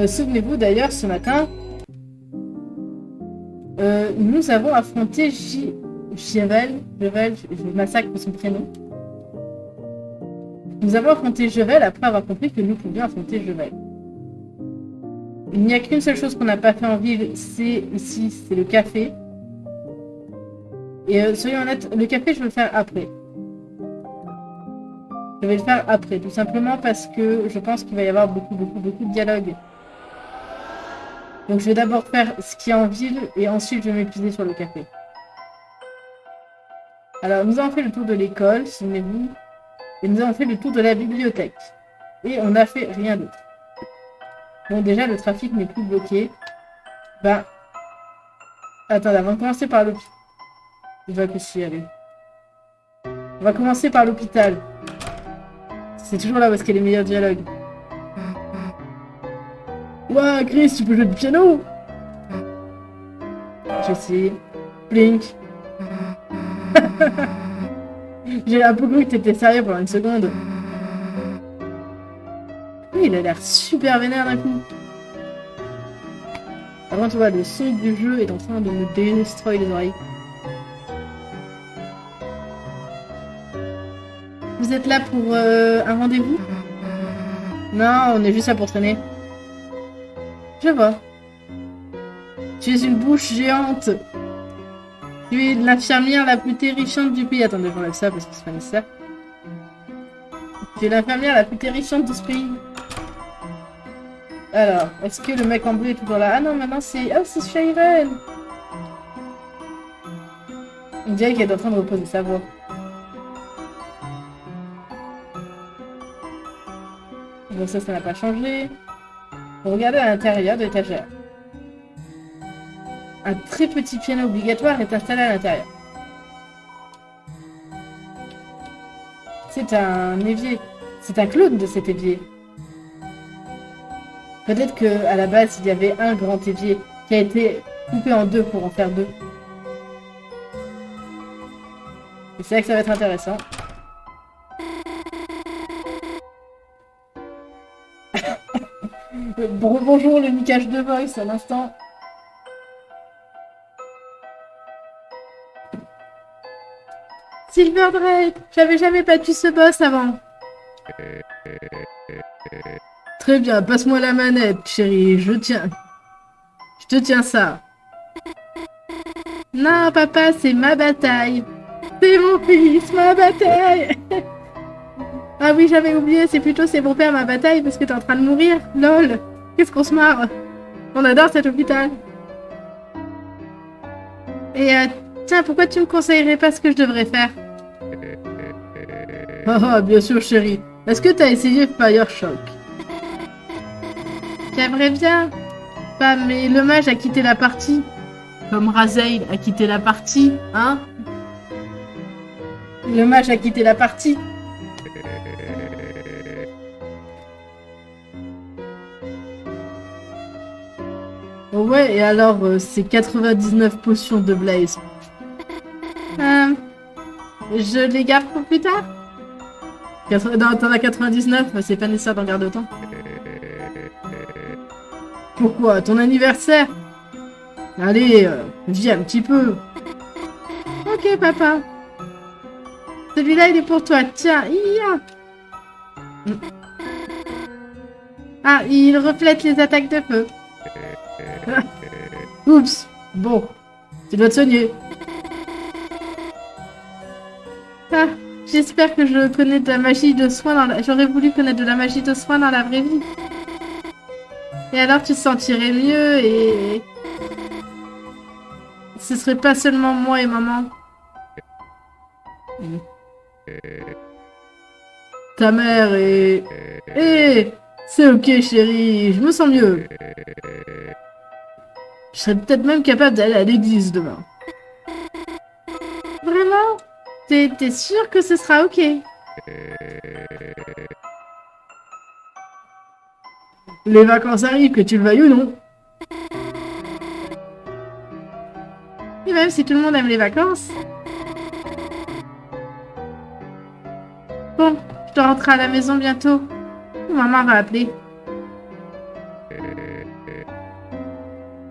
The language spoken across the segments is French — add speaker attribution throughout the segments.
Speaker 1: Souvenez-vous d'ailleurs, ce matin, nous avons affronté Jevel, je massacre son prénom. Nous avons affronté Jevel après avoir compris que nous pouvions affronter Jevel. Il n'y a qu'une seule chose qu'on n'a pas fait en ville, c'est ici, c'est le café. Et soyons honnêtes, le café, je vais le faire après. Je vais le faire après, tout simplement parce que je pense qu'il va y avoir beaucoup de dialogues. Donc je vais d'abord faire ce qui est en ville et ensuite je vais m'épuiser sur le café. Alors nous avons fait le tour de l'école, souvenez-vous, et nous avons fait le tour de la bibliothèque. Et on n'a fait rien d'autre. Bon, déjà le trafic n'est plus bloqué. Ben, attendez, avant de commencer par l'hôpital. Je vais aussi aller. On va commencer par l'hôpital. C'est toujours là où est-ce qu'il y a les meilleurs dialogues. Ouah, Chris, tu peux jouer du piano? Je sais. Blink. J'ai un peu cru que t'étais sérieux pendant une seconde. Oui, il a l'air super vénère d'un coup. Avant, tu vois, le son du jeu est en train de me destroyer les oreilles. Vous êtes là pour un rendez-vous? Non, on est juste là pour traîner. Je vois. Tu es une bouche géante. Tu es l'infirmière la plus terrifiante du pays. Attendez, j'enlève ça parce que c'est pas nécessaire. Tu es l'infirmière la plus terrifiante de ce pays. Alors, est-ce que le mec en bleu est toujours là? Ah non, maintenant c'est... Oh, c'est Shaven. On dirait qu'elle est en train de reposer sa voix. Bon, ça n'a pas changé. Regardez à l'intérieur de l'étagère. Un très petit piano obligatoire est installé à l'intérieur. C'est un évier. C'est un clown de cet évier. Peut-être qu'à la base, il y avait un grand évier qui a été coupé en deux pour en faire deux. Et c'est là que ça va être intéressant. Bonjour le niquage de voice à l'instant. Silver Drake, j'avais jamais battu ce boss avant. Très bien, passe-moi la manette, chérie, je te tiens ça. Non, papa, c'est ma bataille. C'est mon fils, ma bataille. Ah oui, j'avais oublié, c'est mon père, ma bataille, parce que t'es en train de mourir. Lol, qu'est-ce qu'on se marre. On adore cet hôpital. Et tiens, pourquoi tu me conseillerais pas ce que je devrais faire? Ah, bien sûr, chérie. Est-ce que t'as essayé Fireshock? J'aimerais bien. Pas, mais le mage a quitté la partie. Comme Raziel a quitté la partie, hein? Le mage a quitté la partie. Oh ouais, et alors, c'est 99 potions de Blaze. Je les garde pour plus tard? Non, t'en as 99, c'est pas nécessaire d'en garder autant. Pourquoi? Ton anniversaire? Allez, vis un petit peu. Ok, papa. Celui-là, il est pour toi. Tiens, Ah, il reflète les attaques de feu. Oups. Bon, tu dois te soigner. Ah, j'espère que je connais de la magie de soin dans la... J'aurais voulu connaître de la magie de soin dans la vraie vie. Et alors tu te sentirais mieux et... Ce serait pas seulement moi et maman. Ta mère est... Eh, c'est ok chérie, je me sens mieux. Je serais peut-être même capable d'aller à l'église demain. Vraiment? T'es sûr que ce sera ok? Les vacances arrivent, que tu le veuilles ou non. Et même si tout le monde aime les vacances. Bon, je dois rentrer à la maison bientôt. Maman va appeler.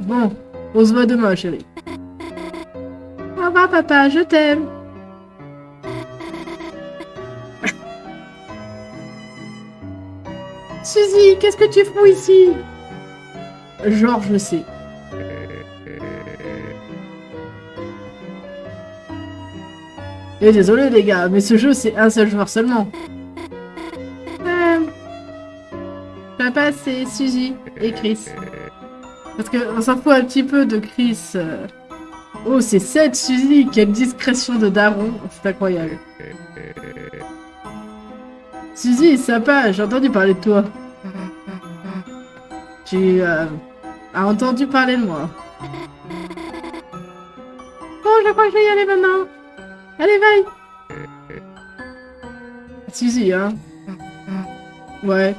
Speaker 1: Bon, on se voit demain, chérie. Au revoir, papa, je t'aime. Suzy, qu'est-ce que tu fous ici? Genre, je sais. Et désolé les gars, mais ce jeu c'est un seul joueur seulement. Papa c'est Suzy et Chris. Parce qu'on s'en fout un petit peu de Chris. Oh c'est cette Suzy, quelle discrétion de daron, c'est incroyable. Suzy, sympa, j'ai entendu parler de toi. Tu as entendu parler de moi. Bon, je crois que je vais y aller maintenant. Allez, vaille. Suzy, hein. Ouais.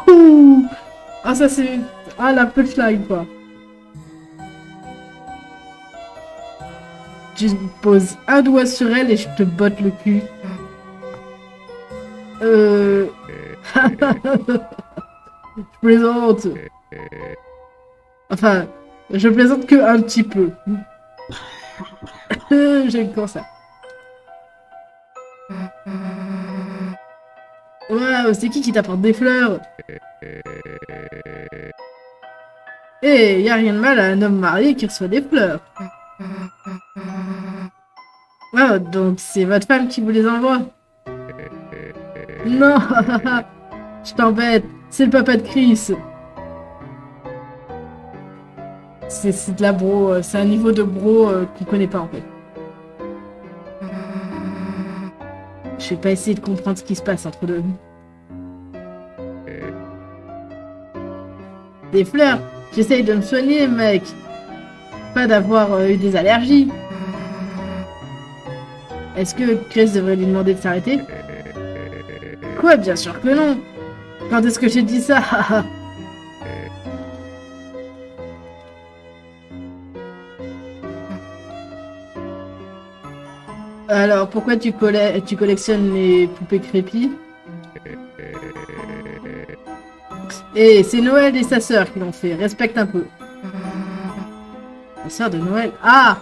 Speaker 1: Ouh. Ah, ça c'est... Ah, la punchline, quoi. Tu poses un doigt sur elle et je te botte le cul. Je plaisante. Enfin, je plaisante que un petit peu. J'aime quand ça. Waouh, c'est qui t'apporte des fleurs? Eh, y a rien de mal à un homme marié qui reçoit des fleurs. Wow, donc c'est votre femme qui vous les envoie? Non, je t'embête, c'est le papa de Chris. C'est de la bro, c'est un niveau de bro qu'on connaît pas en fait. Je vais pas essayer de comprendre ce qui se passe entre deux. Des fleurs? J'essaye de me soigner, mec. Pas d'avoir eu des allergies. Est-ce que Chris devrait lui demander de s'arrêter? Quoi? Bien sûr que non. Quand est-ce que j'ai dit ça? Alors, pourquoi tu collectionnes les poupées crépies? Et c'est Noël et sa sœur qui l'ont fait. Respecte un peu. La sœur de Noël? Ah!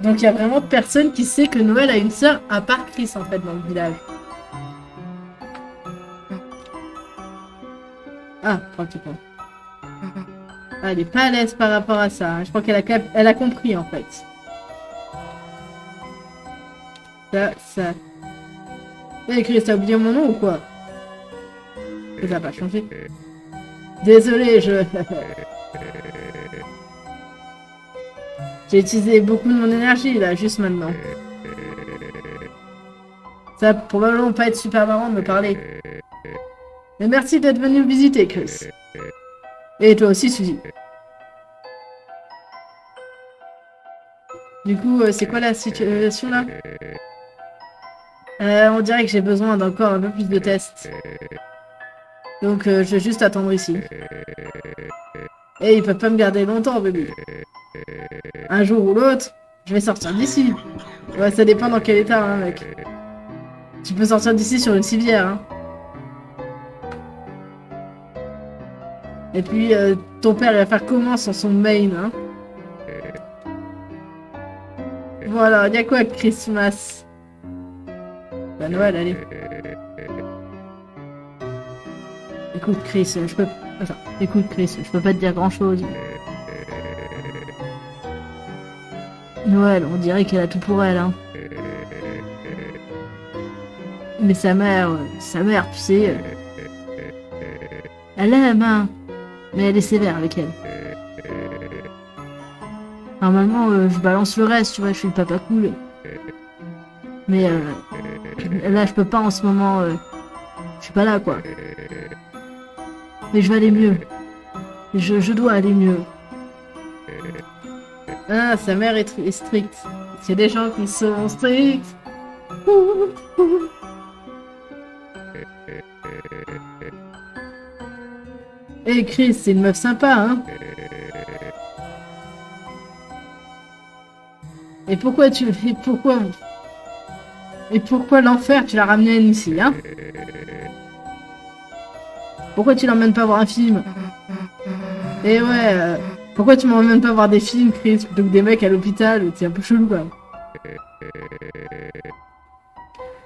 Speaker 1: Donc il y a vraiment personne qui sait que Noël a une sœur à part Chris en fait dans le village. Ah, tranquillement. Ah, elle est pas à l'aise par rapport à ça. Hein. Je crois elle a compris en fait. Ça. Eh Chris, t'as oublié mon nom ou quoi? Ça n'a pas changé. Désolé, J'ai utilisé beaucoup de mon énergie là, juste maintenant. Ça va probablement pas être super marrant de me parler. Mais merci d'être venu me visiter, Chris. Et toi aussi, Suzy. Du coup, c'est quoi la situation là? On dirait que j'ai besoin d'encore un peu plus de tests. Donc, je vais juste attendre ici. Et ils peuvent pas me garder longtemps, bébé. Un jour ou l'autre, je vais sortir d'ici. Ouais, ça dépend dans quel état, hein, mec. Tu peux sortir d'ici sur une civière, hein. Et puis, ton père, il va faire comment sans son main, hein? Voilà, y'a quoi Christmas? Bah Noël, allez. Écoute Chris, je peux... Enfin, écoute Chris, je peux pas te dire grand chose. Noël, on dirait qu'elle a tout pour elle, hein. Mais sa mère, tu sais... Elle aime, hein. Mais elle est sévère avec elle. Normalement, je balance le reste, tu vois, je suis le papa cool. Mais là, je peux pas en ce moment. Je suis pas là, quoi. Mais je vais aller mieux. Je dois aller mieux. Ah, sa mère est stricte. Il y a des gens qui sont stricts. Eh Chris, c'est une meuf sympa, hein. Et pourquoi Et pourquoi l'enfer tu l'as ramené ici, hein? Pourquoi tu l'emmènes pas voir un film? Et ouais, pourquoi tu m'emmènes pas voir des films, Chris, plutôt que des mecs à l'hôpital? C'est un peu chelou, quoi.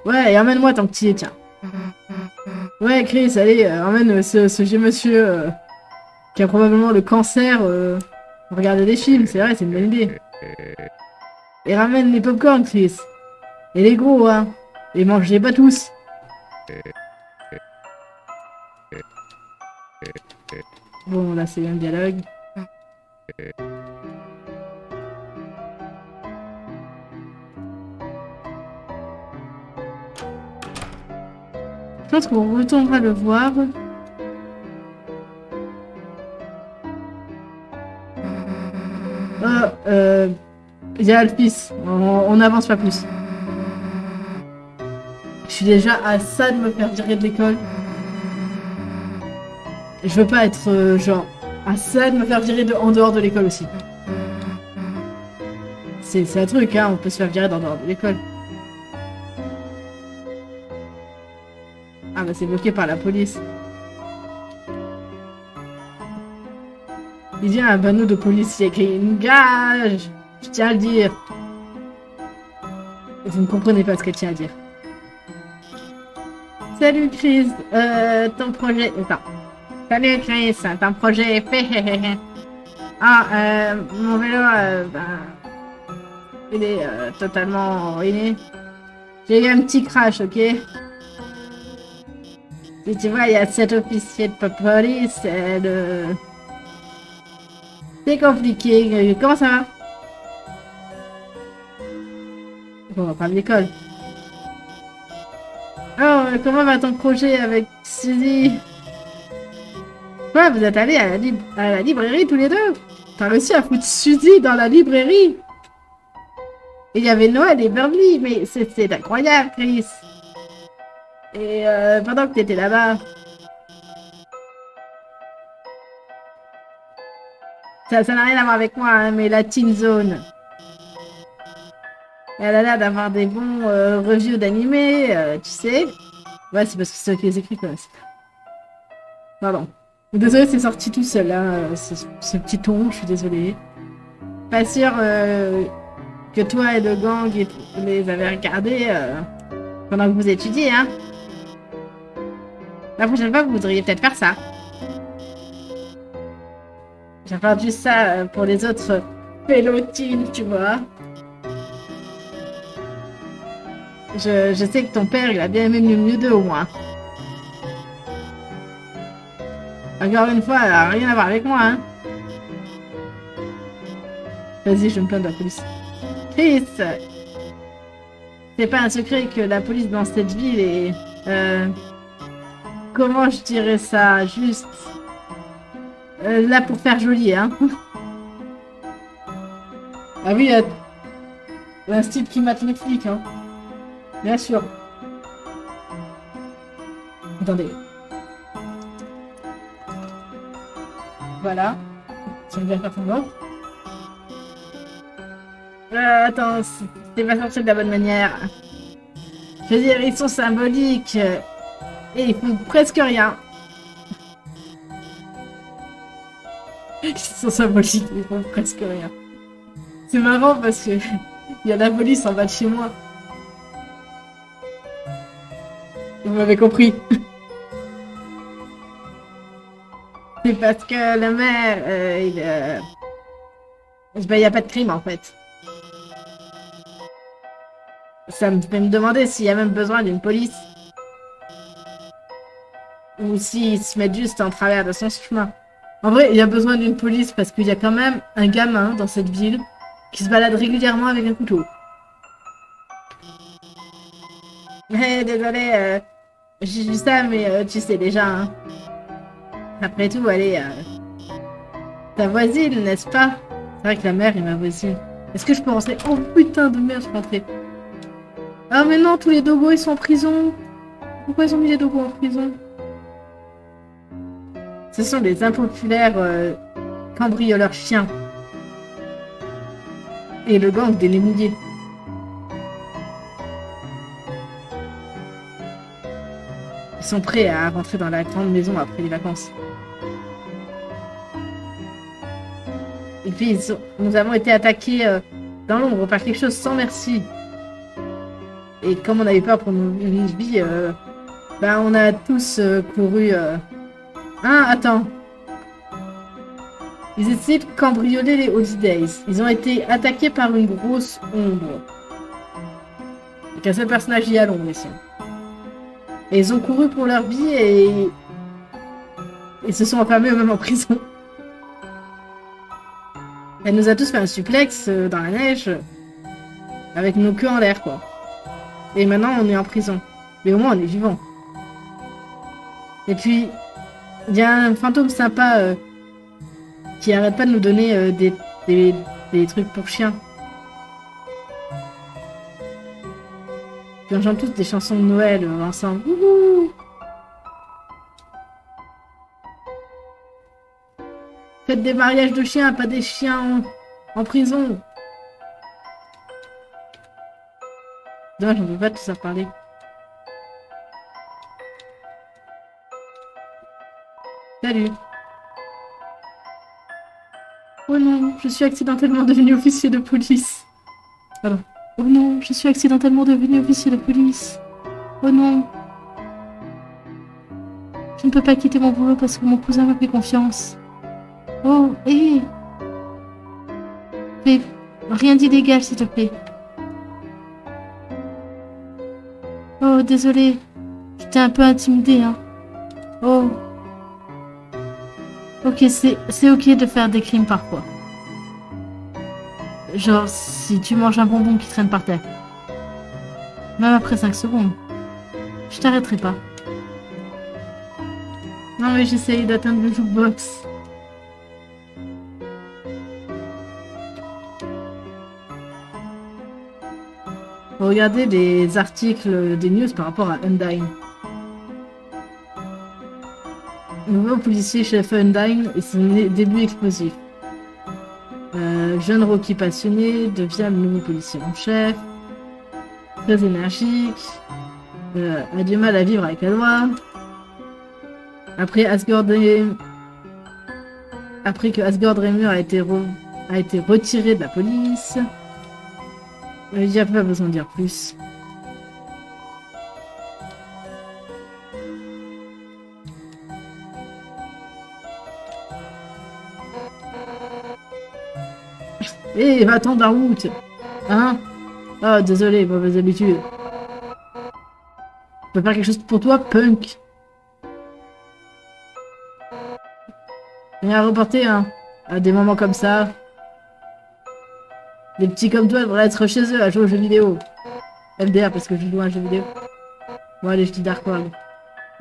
Speaker 1: Ouais, et emmène-moi tant que tu y es, tiens. Ouais, Chris, allez, emmène ce vieux monsieur qui a probablement le cancer. Regarder des films, c'est vrai, c'est une bonne idée. Et ramène les popcorn, Chris. Et les gros, hein. Et mangez pas tous. Bon, là, c'est un dialogue. Je pense qu'on retournera le voir. Il y a Alphys. On n'avance pas plus. Je suis déjà à ça de me faire virer de l'école. Je veux pas être genre à ça de me faire virer en dehors de l'école aussi. C'est un truc, hein, on peut se faire virer en dehors de l'école. Ah bah c'est bloqué par la police. Il y a un panneau de police qui écrit une gage. Je tiens à le dire. Vous ne comprenez pas ce qu'elle tient à dire. Salut Chris, ton projet... Attends. Salut Chris, ton projet est fait. Ah, mon vélo, il est totalement ruiné. J'ai eu un petit crash, ok? Et tu vois, il y a cet officier de police, c'est compliqué. Comment ça va? Bon, on va prendre l'école. Oh, comment va ton projet avec Suzy? Quoi, vous êtes allés à la librairie tous les deux? T'as réussi à foutre Suzy dans la librairie? Et il y avait Noël et Beverly, mais c'est incroyable, Chris. Et pendant que t'étais là-bas... Ça n'a rien à voir avec moi, hein, mais la Teen Zone. Elle a l'air d'avoir des bons reviews d'animés, tu sais. Ouais, c'est parce que c'est ça qui les écrit, quoi. Pardon. Désolé, c'est sorti tout seul, hein, ce petit ton, je suis désolée. Pas sûr que toi et le gang les avez regardés pendant que vous étudiez, hein. La prochaine fois, vous voudriez peut-être faire ça. J'ai faire juste ça pour les autres fellow teens, tu vois. Je sais que ton père, il a bien aimé mieux 2 au moins. Encore une fois, elle a rien à voir avec moi, hein. Vas-y, je me plains de la police. Chris, c'est pas un secret que la police dans cette ville est... comment je dirais ça? Juste... là pour faire joli, hein. Ah oui, un style qui mate les flics, hein. Bien sûr. Attendez. Voilà. Tu veux bien faire ton mot. Attends, c'est pas sorti de la bonne manière. Je veux dire, ils sont symboliques. Et ils font presque rien. Ils sont symboliques, ils font presque rien. C'est marrant parce que il y a la police en bas de chez moi. Vous m'avez compris. C'est parce que le maire, ben, il n'y a pas de crime en fait. Ça me fait me demander s'il y a même besoin d'une police. Ou s'ils se mettent juste en travers de son chemin. En vrai, il y a besoin d'une police parce qu'il y a quand même un gamin dans cette ville qui se balade régulièrement avec un couteau. Désolé, j'ai dit ça, mais tu sais déjà, hein. Après tout, elle est ta voisine, n'est-ce pas? C'est vrai que la mère est ma voisine. Est-ce que je peux rentrer? Oh putain de merde, je peux rentrer. Ah mais non, tous les dogos ils sont en prison. Pourquoi ils ont mis les dogos en prison? Ce sont des impopulaires cambrioleurs chiens. Et le gang des lémouillés. Ils sont prêts à rentrer dans la grande maison après les vacances. Et puis, nous avons été attaqués dans l'ombre par quelque chose sans merci. Et comme on avait peur pour nos vies, bah, on a tous couru... Ah, attends. Ils essaient de cambrioler les Holidays. Ils ont été attaqués par une grosse ombre. Donc un seul personnage y a l'ombre ici. Et ils ont couru pour leur vie et... Ils se sont enfermés eux-mêmes en prison. Elle nous a tous fait un suplex dans la neige. Avec nos queues en l'air, quoi. Et maintenant, on est en prison. Mais au moins, on est vivant. Et puis, il y a un fantôme sympa qui arrête pas de nous donner des trucs pour chiens. Puis on chante tous des chansons de Noël ensemble. Wouhou! Faites des mariages de chiens, pas des chiens en prison. Dommage, on peut pas tous en parler. Salut. Oh non, je suis accidentellement devenu officier de police. Pardon. Oh non, je suis accidentellement devenu officier de police. Oh non. Je ne peux pas quitter mon boulot parce que mon cousin m'a fait confiance. Oh, hé. Fais rien d'illégal, s'il te plaît. Oh, désolé. J'étais un peu intimidée, hein. Oh. Ok, c'est ok de faire des crimes parfois. Genre, si tu manges un bonbon qui traîne par terre. Même après 5 secondes. Je t'arrêterai pas. Non mais j'essaye d'atteindre le jukebox. Regardez les articles des news par rapport à Undyne. Nouveau policier chef Undyne et son début explosif. Jeune Rocky passionné devient le nouveau policier en chef. Très énergique. A du mal à vivre avec la loi. Après que Asgard Remur a été retiré de la police. Il n'y a pas besoin de dire plus. Hé, va-t'en de la route. Hein? Ah, désolé, mauvaise habitude. Je peux faire quelque chose pour toi, punk. Rien à reporter, hein. À des moments comme ça. Les petits comme toi devraient être chez eux à jouer aux jeux vidéo. FDR parce que je joue à un jeu vidéo. Bon allez, je dis Dark World.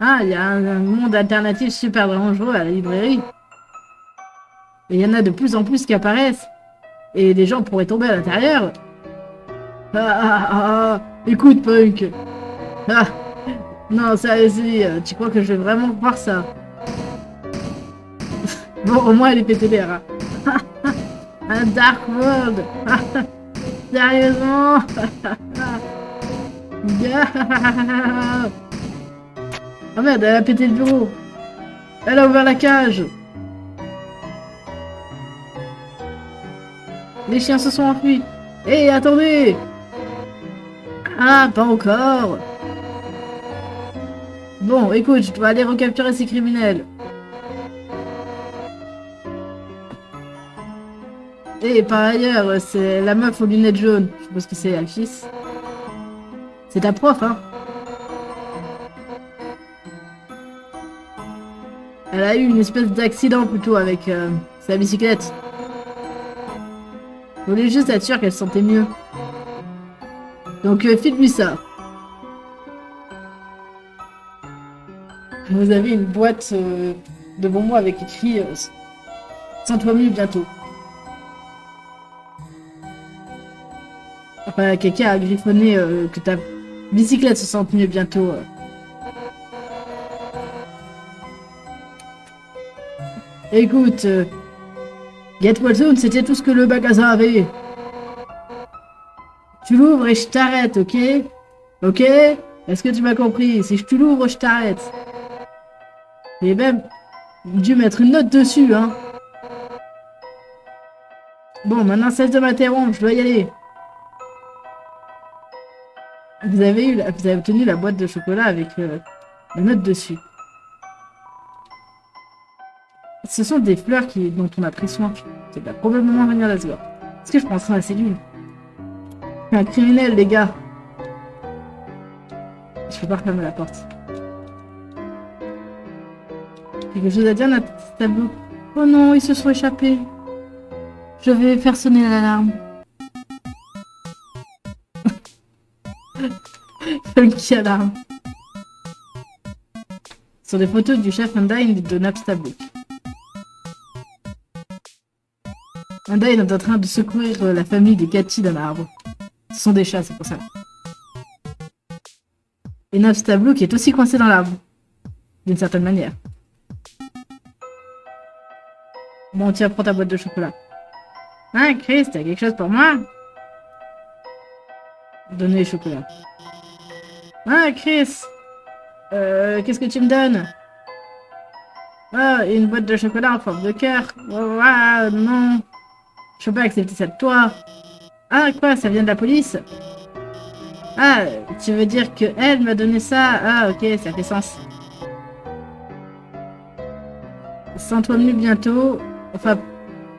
Speaker 1: Ah, il y a un monde alternatif super dangereux à la librairie. Et il y en a de plus en plus qui apparaissent. Et des gens pourraient tomber à l'intérieur. Écoute, punk. Ah, non, sérieux, tu crois que je vais vraiment voir ça? Bon, au moins elle est pétée l'air. Hein. Un Dark World. Sérieusement. Oh merde, elle a pété le bureau. Elle a ouvert la cage. Les chiens se sont enfuis. Hé, attendez. Ah, pas encore. Bon, écoute, je dois aller recapturer ces criminels. Et par ailleurs, c'est la meuf aux lunettes jaunes. Je suppose que c'est Alphys. C'est ta prof, hein? Elle a eu une espèce d'accident plutôt avec sa bicyclette. Je voulais juste être sûre qu'elle se sentait mieux. Donc file-lui ça. Vous avez une boîte de bonbons avec écrit Sens-toi mieux bientôt. Enfin, quelqu'un a griffonné que ta bicyclette se sente mieux bientôt. Écoute, Get Well Soon, c'était tout ce que le magasin avait. Tu l'ouvres et je t'arrête, ok? Ok? Est-ce que tu m'as compris? Si je te l'ouvre, je t'arrête. Et même dû mettre une note dessus, hein. Bon, maintenant cesse de m'interrompre, je dois y aller. Vous avez obtenu la boîte de chocolat avec la note dessus. Ce sont des fleurs dont on a pris soin. Ça va probablement venir d'Asgore. Est-ce que je prends à la cellule? Je suis un criminel, les gars. Je peux pas refermer la porte. Quelque chose à dire, notre tableau? Oh non, ils se sont échappés. Je vais faire sonner l'alarme. Funky alarme. Ce sont des photos du chef Undyne de Napstablook. Undyne est en train de secourir la famille de Cathy dans l'arbre. Ce sont des chats, c'est pour ça. Et Napstablook est aussi coincé dans l'arbre. D'une certaine manière. Bon, tiens, prends ta boîte de chocolat. Hein, Chris, t'as quelque chose pour moi? Donnez les chocolats. Ah, Chris! Qu'est-ce que tu me donnes? Ah, une boîte de chocolat en forme de cœur. Oh, ah, non. Je peux pas accepter ça de toi. Ah, quoi? Ça vient de la police? Ah, tu veux dire que elle m'a donné ça? Ah, ok, ça fait sens. Sens-toi mieux bientôt. Enfin,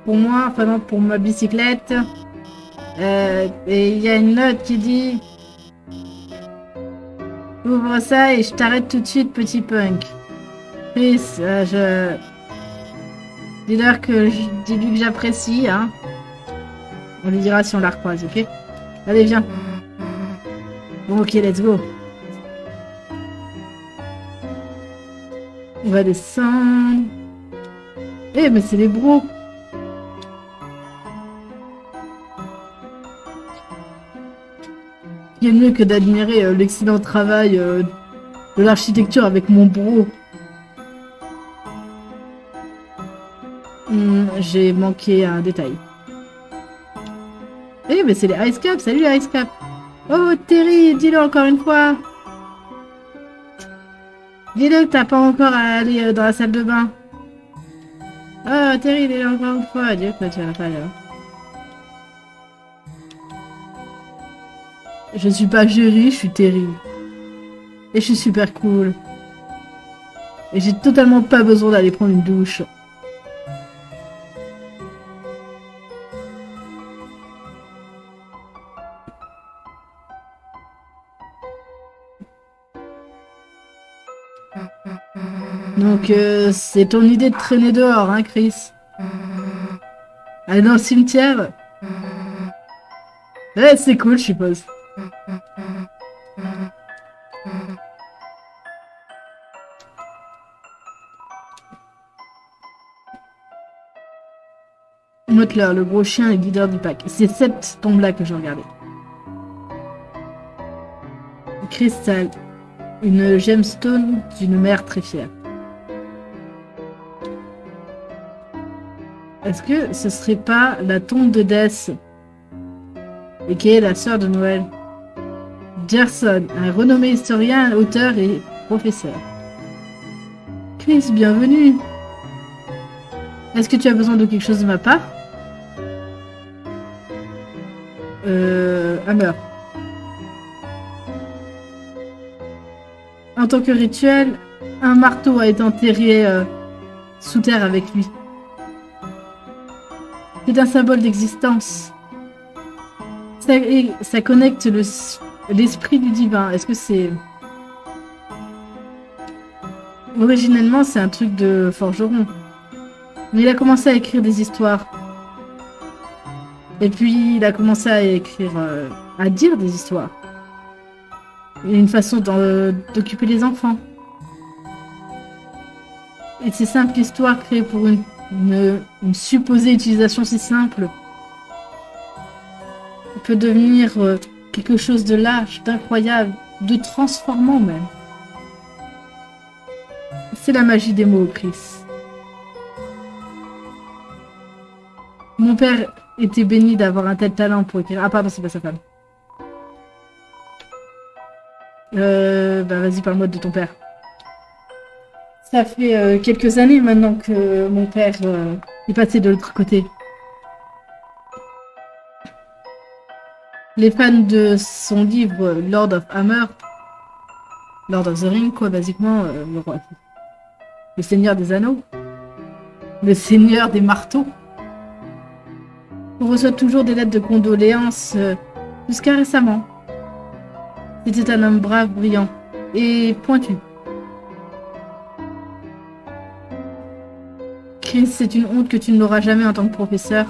Speaker 1: pour moi, enfin non, pour ma bicyclette. Et il y a une note qui dit... Ouvre ça et je t'arrête tout de suite, petit punk. Chris, dis-lui que j'apprécie, hein. On lui dira si on la recroise, ok? Allez, viens. Bon, ok, let's go. On va descendre. Eh, mais c'est les bros. Il y a mieux que d'admirer l'excellent travail de l'architecture avec mon bro. J'ai manqué un détail. Eh, mais c'est les Ice Cap. Salut les Ice Cap. Oh, Terry, dis-le encore une fois. Dis-le que t'as pas encore à aller dans la salle de bain. Oh, Terry, dis-le encore une fois. Dis-le que tu vas pas là. Je suis pas Jerry, je suis Terry. Et je suis super cool. Et j'ai totalement pas besoin d'aller prendre une douche. Donc, c'est ton idée de traîner dehors, hein, Chris? Aller dans le cimetière? Ouais, c'est cool, je suppose. Motler, le gros chien et leader du pack. C'est cette tombe-là que je regardais. Crystal, une gemstone d'une mère très fière. Est-ce que ce serait pas la tombe de Death? Et qui est la sœur de Noël? Gerson, un renommé historien, auteur et professeur. Chris, bienvenue. Est-ce que tu as besoin de quelque chose de ma part? Hammer. En tant que rituel, un marteau a été enterré sous terre avec lui. C'est un symbole d'existence. Ça connecte l'esprit du divin. Est-ce que c'est... Originellement, c'est un truc de forgeron. Mais il a commencé à écrire des histoires. Et puis, il a commencé à écrire... à dire des histoires. Et une façon d'occuper les enfants. Et ces simples histoires créées pour une supposée utilisation si simple peut devenir quelque chose de large, d'incroyable, de transformant même. C'est la magie des mots, Chris. Mon père était béni d'avoir un tel talent pour écrire. Ah pardon, c'est pas sa femme. Bah vas-y, parle-moi de ton père. Ça fait quelques années maintenant que mon père est passé de l'autre côté. Les fans de son livre Lord of Hammer, Lord of the Ring, quoi, basiquement, le roi, le seigneur des anneaux, le seigneur des marteaux. On reçoit toujours des lettres de condoléances jusqu'à récemment. C'était un homme brave, brillant et pointu. Chris, c'est une honte que tu ne l'auras jamais en tant que professeur.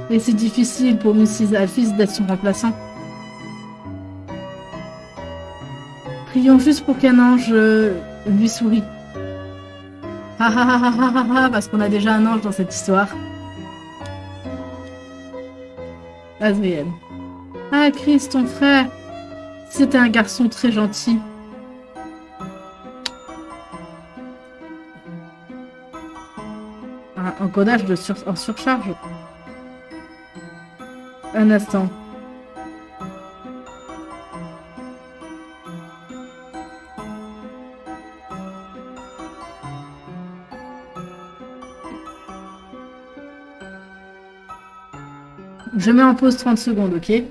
Speaker 1: Et c'est difficile pour Mrs. Alphys d'être son remplaçant. Prions juste pour qu'un ange lui sourie. Ha ha ha ha ha ha, parce qu'on a déjà un ange dans cette histoire. Azriel. Ah, Chris, ton frère. C'était un garçon très gentil. Un encodage en surcharge. Un instant. Je mets en pause 30 secondes, ok?